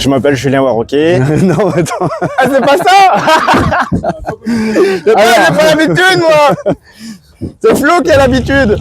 Je m'appelle Julien Warroquet. Non, attends. Ah, c'est pas ça. J'ai pas l'habitude, moi. C'est Flo qui a l'habitude.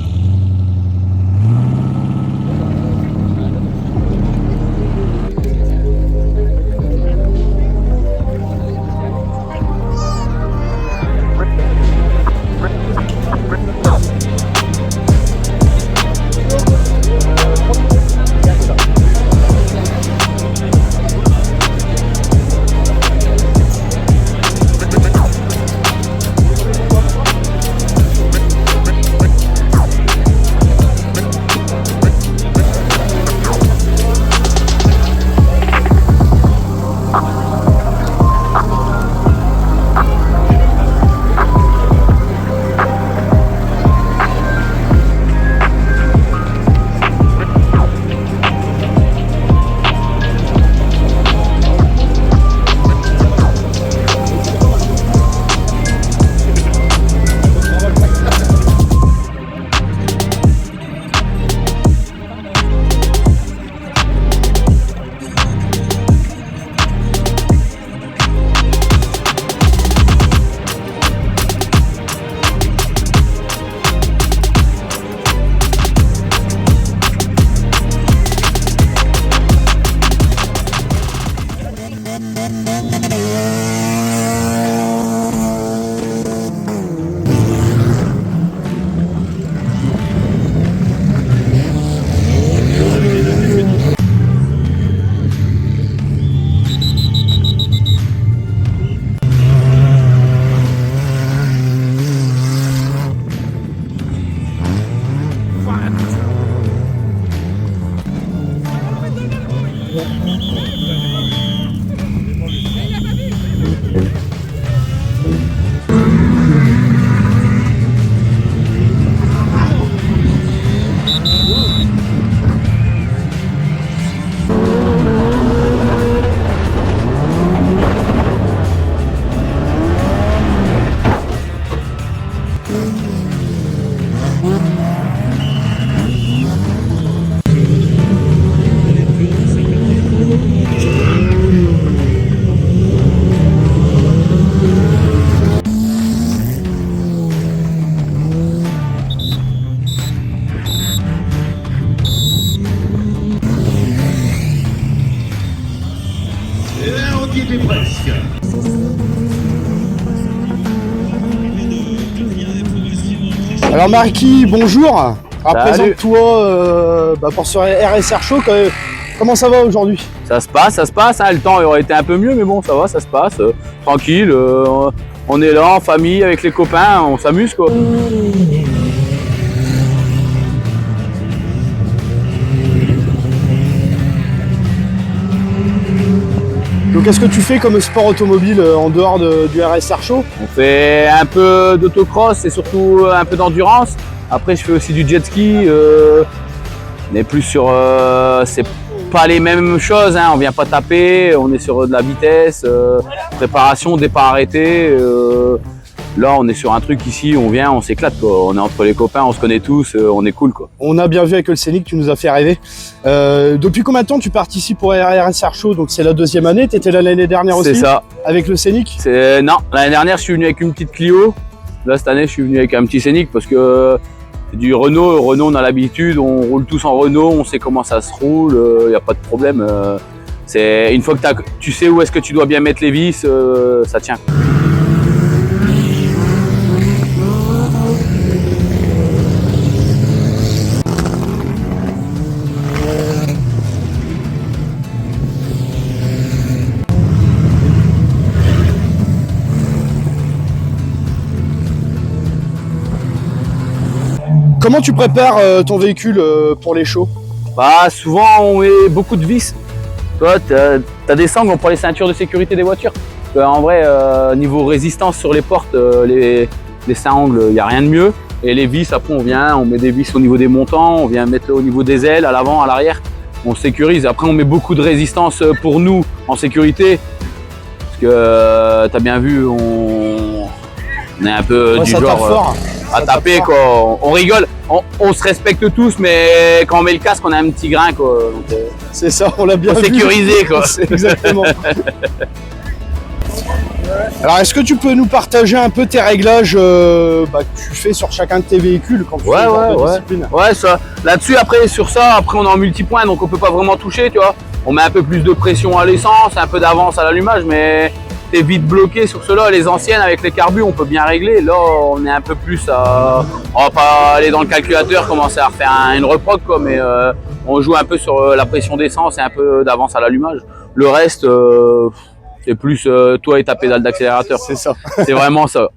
Alors Marquis, bonjour. Présente-toi pour ce RSR Show. Comment ça va aujourd'hui? Ça se passe. Hein. Le temps aurait été un peu mieux, mais bon, ça va, ça se passe. Tranquille, on est là en famille avec les copains, on s'amuse quoi. Donc qu'est-ce que tu fais comme sport automobile en dehors du RSR Show? On fait un peu d'autocross et surtout un peu d'endurance. Après je fais aussi du jet ski. On est plus sur... c'est pas les mêmes choses, hein. On vient pas taper, on est sur de la vitesse, préparation, départ arrêté. Là on est sur un truc ici, on vient, on s'éclate quoi. On est entre les copains, on se connaît tous, on est cool quoi. On a bien vu avec le Scénic, tu nous as fait rêver. Depuis combien de temps tu participes au RSR Show? Donc c'est la deuxième année, tu étais là l'année dernière aussi? C'est ça. Avec le Scénic? Non, l'année dernière je suis venu avec une petite Clio. Là cette année je suis venu avec un petit Scénic parce que c'est du Renault. Renault on a l'habitude, on roule tous en Renault, on sait comment ça se roule, il n'y a pas de problème. C'est une fois que tu sais où est-ce que tu dois bien mettre les vis, ça tient. Comment tu prépares ton véhicule pour les shows? Bah, souvent on met beaucoup de vis. Toi, t'as des sangles, on prend les ceintures de sécurité des voitures. En vrai, niveau résistance sur les portes, les sangles, il n'y a rien de mieux. Et les vis, après on met des vis au niveau des montants, on vient mettre au niveau des ailes, à l'avant, à l'arrière. On sécurise. Après on met beaucoup de résistance pour nous en sécurité. Parce que t'as bien vu, on est un peu du genre à taper quoi. On rigole, on se respecte tous, mais quand on met le casque, on a un petit grain quoi. Donc, C'est ça, on l'a bien Faut vu. sécuriser, quoi. Exactement. Alors, est-ce que tu peux nous partager un peu tes réglages que tu fais sur chacun de tes véhicules quand tu fais ce genre de discipline? Ouais, ça. Là-dessus, après, sur ça, après, on est en multipoint, donc on peut pas vraiment toucher, tu vois. On met un peu plus de pression à l'essence, un peu d'avance à l'allumage, mais t'es vite bloqué sur cela. Les anciennes, avec les carbus, on peut bien régler. Là, on est un peu plus à... On va pas aller dans le calculateur, commencer à refaire une reproc, quoi, mais on joue un peu sur la pression d'essence et un peu d'avance à l'allumage. Le reste, c'est plus toi et ta pédale d'accélérateur. C'est ça. C'est vraiment ça.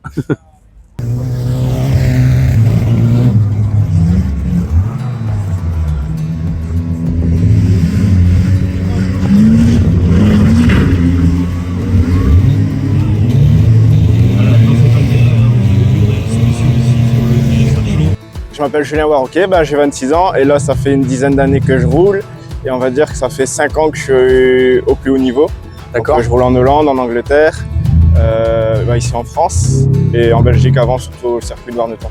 Je m'appelle Julien Warroquet, j'ai 26 ans et là ça fait une dizaine d'années que je roule et on va dire que ça fait 5 ans que je suis au plus haut niveau. D'accord. Je roule en Hollande, en Angleterre, ici en France et en Belgique avant surtout au circuit de Warneton.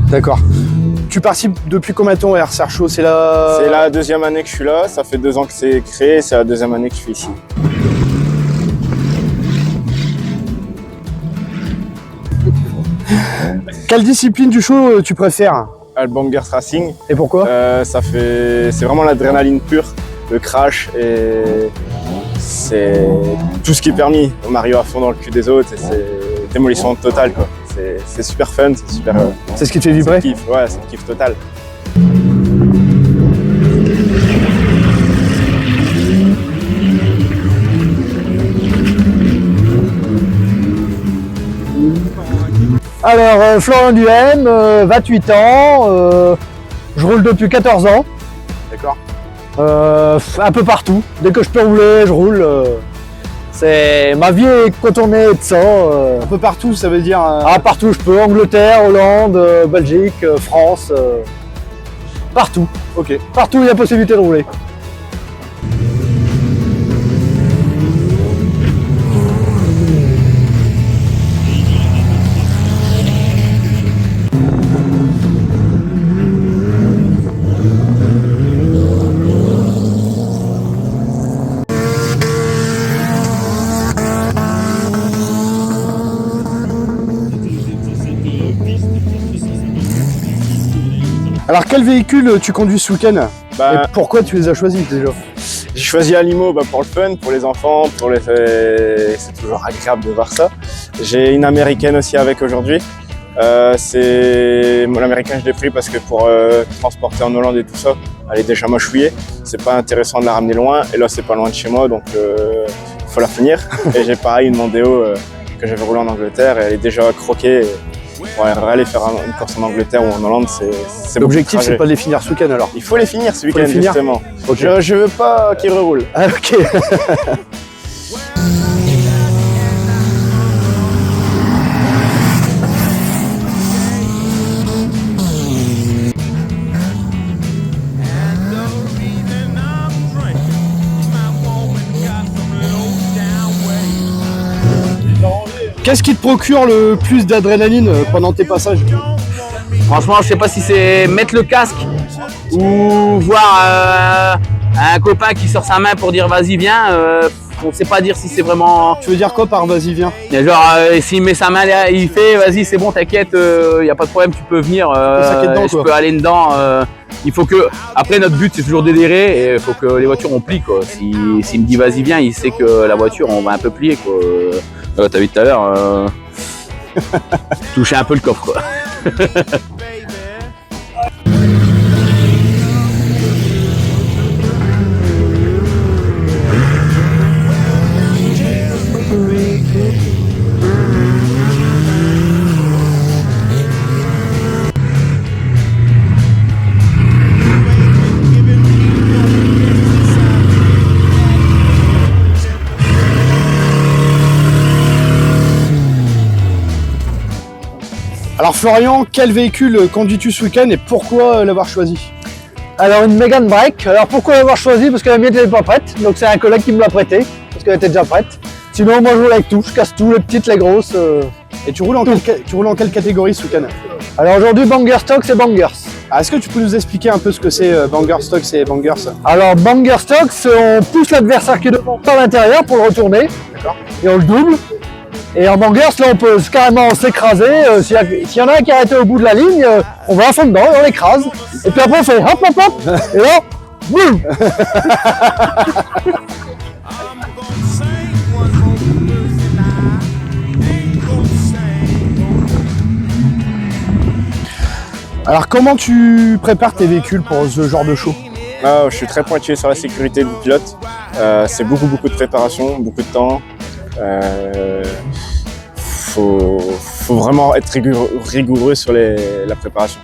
D'accord. Tu participes depuis combien de temps à RCR Show? C'est la... C'est la deuxième année que je suis là, ça fait 2 ans que c'est créé et c'est la deuxième année que je suis ici. Quelle discipline du show tu préfères? Le Bangers Racing, Et pourquoi? c'est vraiment l'adrénaline pure, le crash et c'est tout ce qui est permis. Mario à fond dans le cul des autres et c'est démolition totale quoi. C'est super fun, c'est super. C'est ce qui te fait vibrer? C'est le kiff, ouais, c'est le kiff total. Alors, Florian Duhem, 28 ans, je roule depuis 14 ans. D'accord. Un peu partout. Dès que je peux rouler, je roule. Ma vie est contournée de ça. Un peu partout, ça veut dire... Partout où je peux. Angleterre, Hollande, Belgique, France. Partout. Ok. Partout où il y a possibilité de rouler. Alors, quel véhicule tu conduis ce week-end? Et pourquoi tu les as choisis déjà? J'ai choisi Alimo pour le fun, pour les enfants, c'est toujours agréable de voir ça. J'ai une américaine aussi avec aujourd'hui. L'américaine je l'ai pris parce que pour transporter en Hollande et tout ça, elle est déjà mâchouillée. C'est pas intéressant de la ramener loin et là c'est pas loin de chez moi donc il faut la finir. Et j'ai pareil une Mondeo que j'avais roulée en Angleterre et elle est déjà croquée. Pour aller faire une course en Angleterre ou en Hollande, c'est L'objectif, c'est pas de les finir ce week-end alors? Il faut les finir ce week-end les finir. justement. Okay. Je veux pas qu'ils reroulent. Ah, ok. Qu'est-ce qui te procure le plus d'adrénaline pendant tes passages? Franchement, je sais pas si c'est mettre le casque ou voir un copain qui sort sa main pour dire vas-y viens. On sait pas dire si c'est vraiment... Tu veux dire quoi par vas-y viens? Genre s'il met sa main là, il fait vas-y c'est bon t'inquiète, y a pas de problème, tu peux venir, je peux aller dedans. Il faut que... Après notre but c'est toujours d'adhérer et il faut que les voitures on plie quoi. S'il me dit vas-y viens, il sait que la voiture on va un peu plier quoi. T'as vu tout à l'heure, toucher un peu le coffre quoi. Alors Florian, quel véhicule conduis-tu ce week-end et pourquoi l'avoir choisi? Alors, une Megane Break. Alors, pourquoi l'avoir choisi? Parce que la mienne n'était pas prête. Donc, c'est un collègue qui me l'a prêté. Parce qu'elle était déjà prête. Sinon, moi, je roule avec tout. Je casse tout, les petites, les grosses. Et tu roules en quelle catégorie ce week-end? Alors, aujourd'hui, Bangers Stock, c'est Bangers. Ah, est-ce que tu peux nous expliquer un peu ce que c'est Banger Stocks et Bangers? Alors, Banger Stocks, on pousse l'adversaire qui est devant par l'intérieur pour le retourner. D'accord. Et on le double. Et en Bangers, là, on peut carrément s'écraser. S'il y en a un qui est arrêté au bout de la ligne, on va à fond dedans et on l'écrase. Et puis après, on fait hop, hop, hop. Et là, boum. Alors, comment tu prépares tes véhicules pour ce genre de show? Je suis très pointillé sur la sécurité du pilote. C'est beaucoup de préparation, beaucoup de temps. Faut vraiment être rigoureux sur la préparation.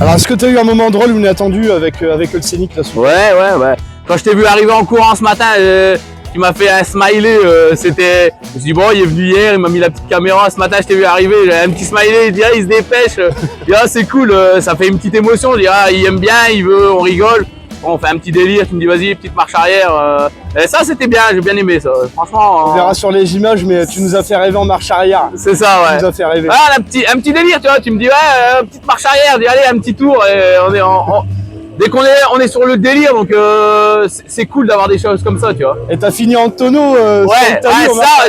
Alors, est-ce que tu as eu un moment drôle ou inattendu avec le Scénic là-dessus? Ouais. Quand je t'ai vu arriver en courant ce matin, tu m'as fait un smiley. Je me suis dit, bon, il est venu hier, il m'a mis la petite caméra. Ce matin, je t'ai vu arriver, j'avais un petit smiley. Il dit, il se dépêche. Je dis, c'est cool, ça fait une petite émotion. Je dis, il aime bien, il veut, on rigole. Bon, on fait un petit délire. Tu me dis, vas-y, petite marche arrière. Et ça, c'était bien, j'ai bien aimé ça. Franchement. On verra sur les images, mais tu nous as fait rêver en marche arrière. C'est ça, ouais. Tu nous as fait rêver. Un petit délire, tu vois. Tu me dis, petite marche arrière. Je dis, allez, un petit tour. Et on est dès qu'on est sur le délire, donc c'est cool d'avoir des choses comme ça, tu vois. Et t'as fini en tonneau. Ouais,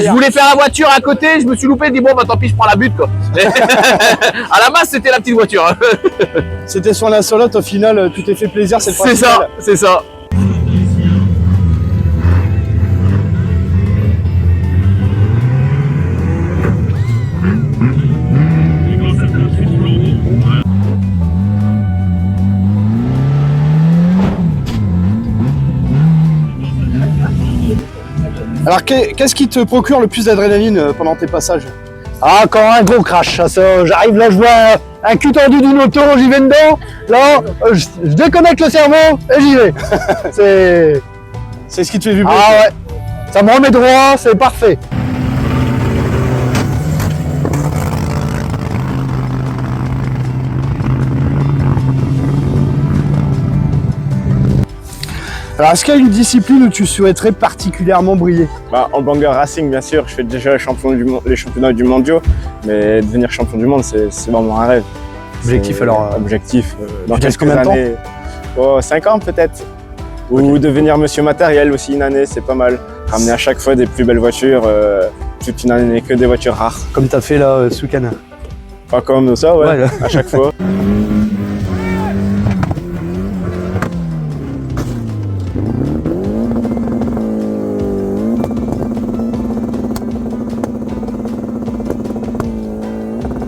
je voulais faire la voiture à côté, je me suis loupé, je dis bon bah tant pis, je prends la butte quoi. À la base c'était la petite voiture. C'était sur la solotte, au final tu t'es fait plaisir, c'est le principal. C'est ça. Alors qu'est-ce qui te procure le plus d'adrénaline pendant tes passages? Ah, quand un gros crash, j'arrive là, je vois un cul tendu d'une auto, j'y vais dedans. Là, je déconnecte le cerveau et j'y vais. C'est ce qui te fait vibrer. Ah ouais, ça me remet droit, c'est parfait. Alors, est-ce qu'il y a une discipline où tu souhaiterais particulièrement briller? En banger racing, bien sûr, je fais déjà les championnats du mondiaux, mais devenir champion du monde, c'est vraiment un rêve. Objectif alors Objectif. Dans quelques quelques temps années. 5 ans peut-être. Ou devenir monsieur matériel aussi une année, c'est pas mal. Ramener à chaque fois des plus belles voitures, toute une année que des voitures rares. Comme tu as fait là, Soukan. Pas comme ça, ouais, Ouais. à chaque fois.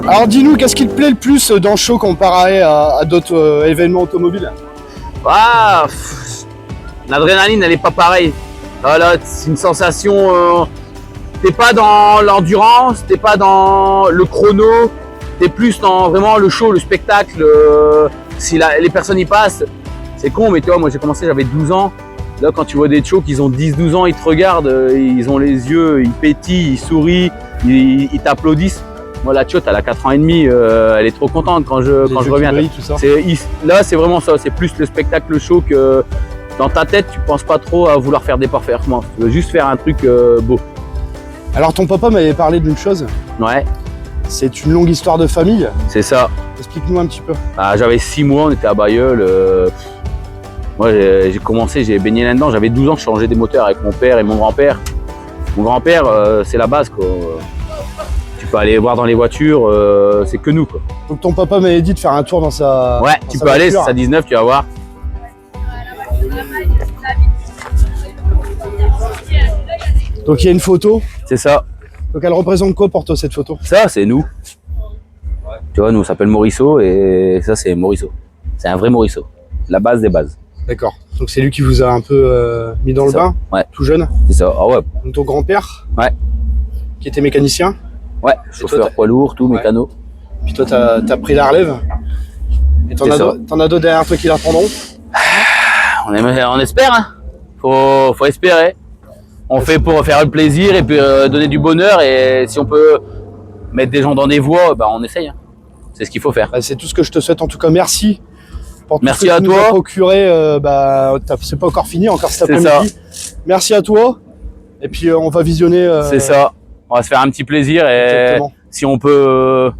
Alors dis-nous, qu'est-ce qui te plaît le plus dans le show comparé à d'autres événements automobiles? L'adrénaline, elle est pas pareille. Voilà, c'est une sensation. T'es pas dans l'endurance, t'es pas dans le chrono, t'es plus dans vraiment le show, le spectacle. Si les personnes y passent, c'est con, mais tu vois, moi j'ai commencé, j'avais 12 ans. Là, quand tu vois des shows qui ont 10-12 ans, ils te regardent, ils ont les yeux, ils pétillent, ils sourient, ils t'applaudissent. Moi, la Tchot, elle a 4 ans et demi, elle est trop contente quand je reviens. Tout ça. Là, c'est vraiment ça, c'est plus le spectacle, le show que dans ta tête, tu penses pas trop à vouloir faire des performances. Tu veux juste faire un truc beau. Alors ton papa m'avait parlé d'une chose, Ouais, c'est une longue histoire de famille. c'est ça. Explique-nous un petit peu. J'avais 6 mois, on était à Bailleul. Moi, j'ai commencé, j'ai baigné là-dedans. J'avais 12 ans, je changeais des moteurs avec mon père et mon grand-père. Mon grand-père, c'est la base, quoi. Tu peux aller voir dans les voitures, c'est que nous, quoi. Donc ton papa m'avait dit de faire un tour dans sa Ouais, dans tu sa peux aller, voiture. c'est sa 19, tu vas voir. Donc il y a une photo. C'est ça. Donc elle représente quoi pour toi cette photo? Ça, c'est nous. Tu vois, nous, on s'appelle Morisseau et ça, c'est Morisseau. C'est un vrai Morisseau. La base des bases. D'accord. Donc c'est lui qui vous a un peu mis dans le C'est ça. bain, Ouais, tout jeune. c'est ça. Ah ouais. Donc ton grand-père, Ouais. qui était mécanicien. Ouais, toi, chauffeur poids lourd, tout, Ouais. mécano. Puis toi t'as pris la relève. Et t'en C'est as ça. d'autres derrière toi qui la prendront. On espère, hein. Faut espérer. On fait pour faire le plaisir et puis donner du bonheur, et si on peut mettre des gens dans des voies, on essaye. Hein. C'est ce qu'il faut faire. Bah, c'est tout ce que je te souhaite. En tout cas, merci. Pour tout Merci ce que à tu nous toi. as procuré. C'est pas encore fini, encore cet C'est ça. après-midi. Merci à toi. Et puis on va visionner. C'est ça. On va se faire un petit plaisir et Exactement. si on peut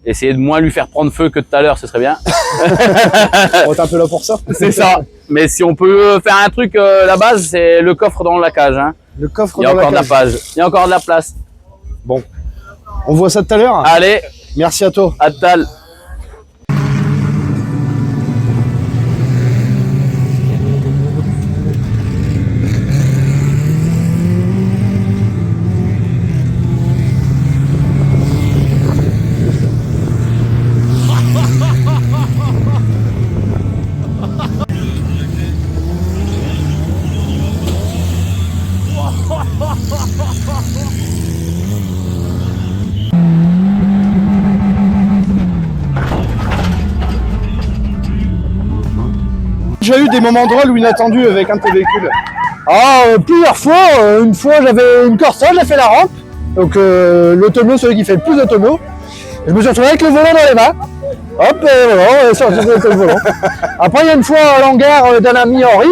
essayer de moins lui faire prendre feu que tout à l'heure, ce serait bien. On est un peu là pour ça. C'est ça. Mais si on peut faire un truc, la base, c'est le coffre dans la cage. Hein. Le coffre Il y a dans encore de la la cage. place. Il y a encore de la place. Bon. On voit ça tout à l'heure. Allez, Merci à toi. à tout à l'heure. J'ai eu des moments drôles ou inattendus avec un de tes véhicules. Ah, plusieurs fois. Une fois, j'avais une Corsa, j'ai fait la rampe. Donc, l'autono, celui qui fait le plus d'autono. Je me suis retrouvé avec le volant dans les mains. Hop, et voilà, on est sorti avec le volant. Après, il y a une fois à l'hangar d'un ami Henri,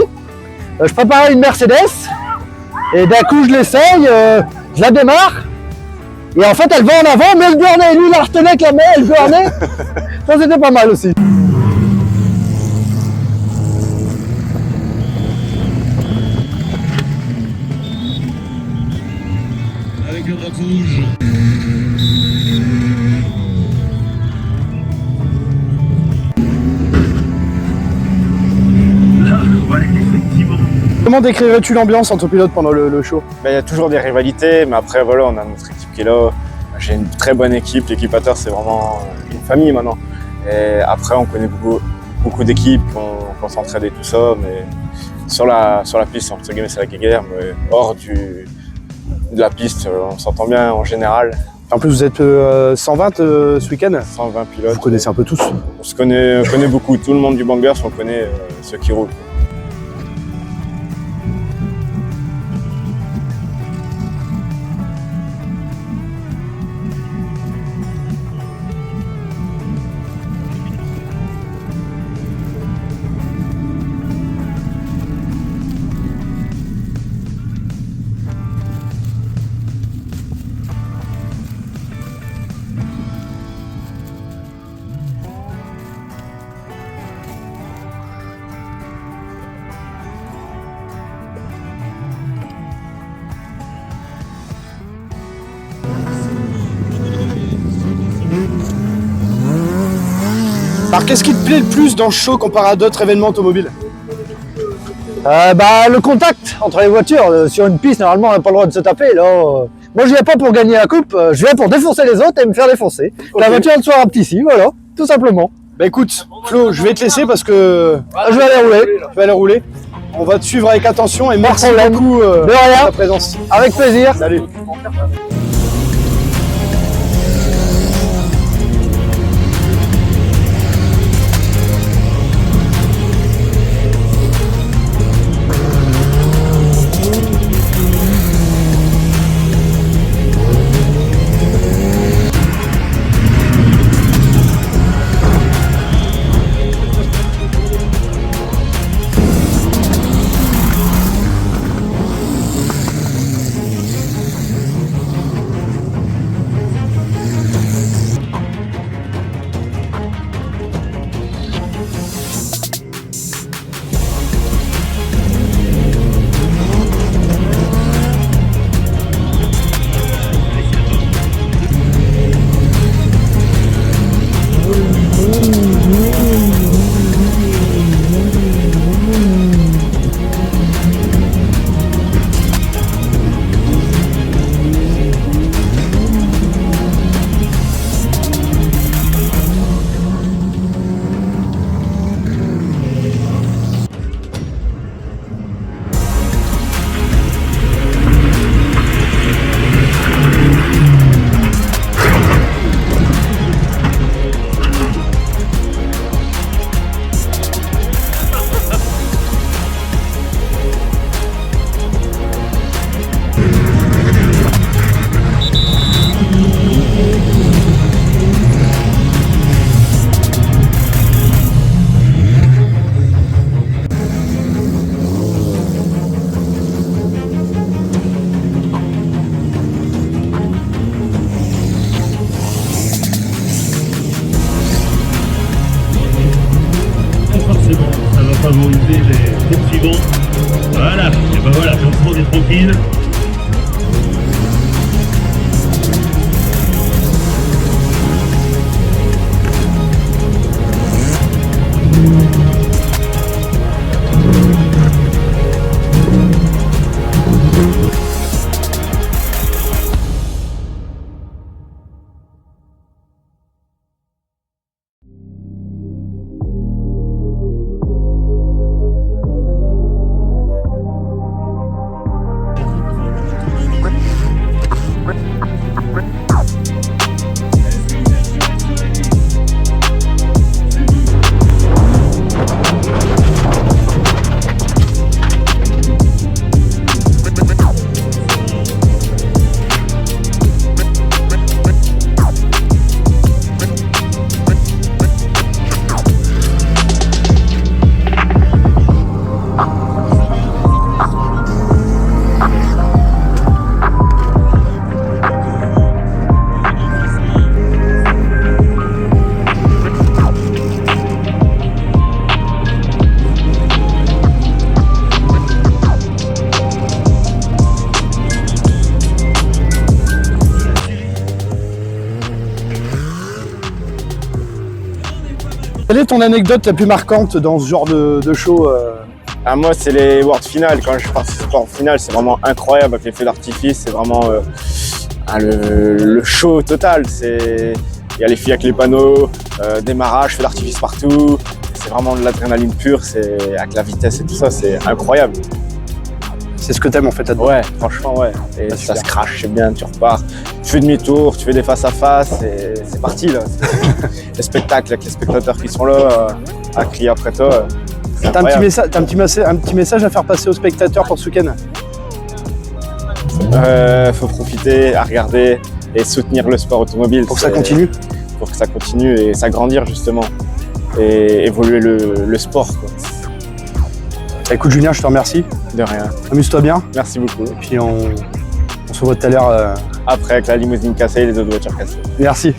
je préparais une Mercedes. Et d'un coup, je l'essaye, je la démarre. Et en fait, elle va en avant, mais elle bornait. Lui, il la retenait avec la main, elle bornait. Ça, c'était pas mal aussi. Avec le drapeau rouge. Là, ouais, effectivement. Comment décrirais-tu l'ambiance entre pilotes pendant le show? Ben, il y a toujours des rivalités, mais après, voilà, on a notre équipe qui est là. J'ai une très bonne équipe. L'équipateur, c'est vraiment une famille maintenant. Et après, on connaît beaucoup d'équipes, qu'on s'entraide et tout ça. Mais sur la piste, entre guillemets, c'est la guéguerre. Mais hors de la piste, on s'entend bien en général. En plus, vous êtes 120 ce week-end. 120 pilotes. Vous connaissez un peu tous. On se connaît beaucoup. Tout le monde du Bangers, on connaît ceux qui roulent. Alors, qu'est-ce qui te plaît le plus dans ce show comparé à d'autres événements automobiles? Le contact entre les voitures. Sur une piste, normalement, on n'a pas le droit de se taper. Là, moi, je viens pas pour gagner la coupe, je viens pour défoncer les autres et me faire défoncer. Ok. La voiture, elle soit rapetissée, voilà, tout simplement. Bah écoute, Flo, je vais te laisser parce que Je vais aller rouler. je vais aller rouler. On va te suivre avec attention et merci problème. beaucoup De pour rien, ta présence. avec plaisir. Salut. favoriser les suivants. Voilà, et ben voilà, on est tranquille. Quelle est ton anecdote la plus marquante dans ce genre de show Ah, moi, c'est les World Finals. Quand je participe en finale, c'est vraiment incroyable avec les feux d'artifice. C'est vraiment le show total. Il y a les filles avec les panneaux, démarrage, feux d'artifice partout. C'est vraiment de l'adrénaline pure. C'est avec la vitesse et tout ça, c'est incroyable. C'est ce que t'aimes en fait là-dedans. Ouais, franchement, ouais. Et Ah, ça super. se crache, c'est bien, tu repars. Tu fais demi-tour, tu fais des face-à-face et c'est parti là. Les spectacles avec les spectateurs qui sont là à crier après toi. C'est T'as incroyable. un petit message à faire passer aux spectateurs pour ce week-end? Faut profiter, à regarder et soutenir le sport automobile. Pour que ça C'est- continue. Pour que ça continue et s'agrandir justement. Et évoluer le sport, quoi. Écoute Julien, je te remercie. De rien. Amuse-toi bien. Merci beaucoup. Et puis on se voit tout à l'heure. Après, avec la limousine cassée et les autres voitures cassées. Merci.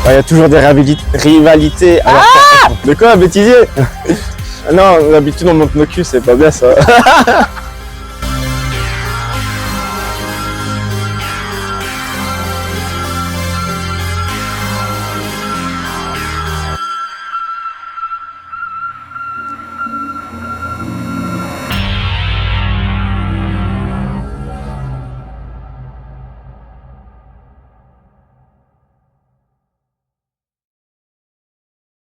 Il y a toujours des rivalités. À la fin. De quoi, bêtisier? Non, d'habitude on monte nos culs, c'est pas bien ça.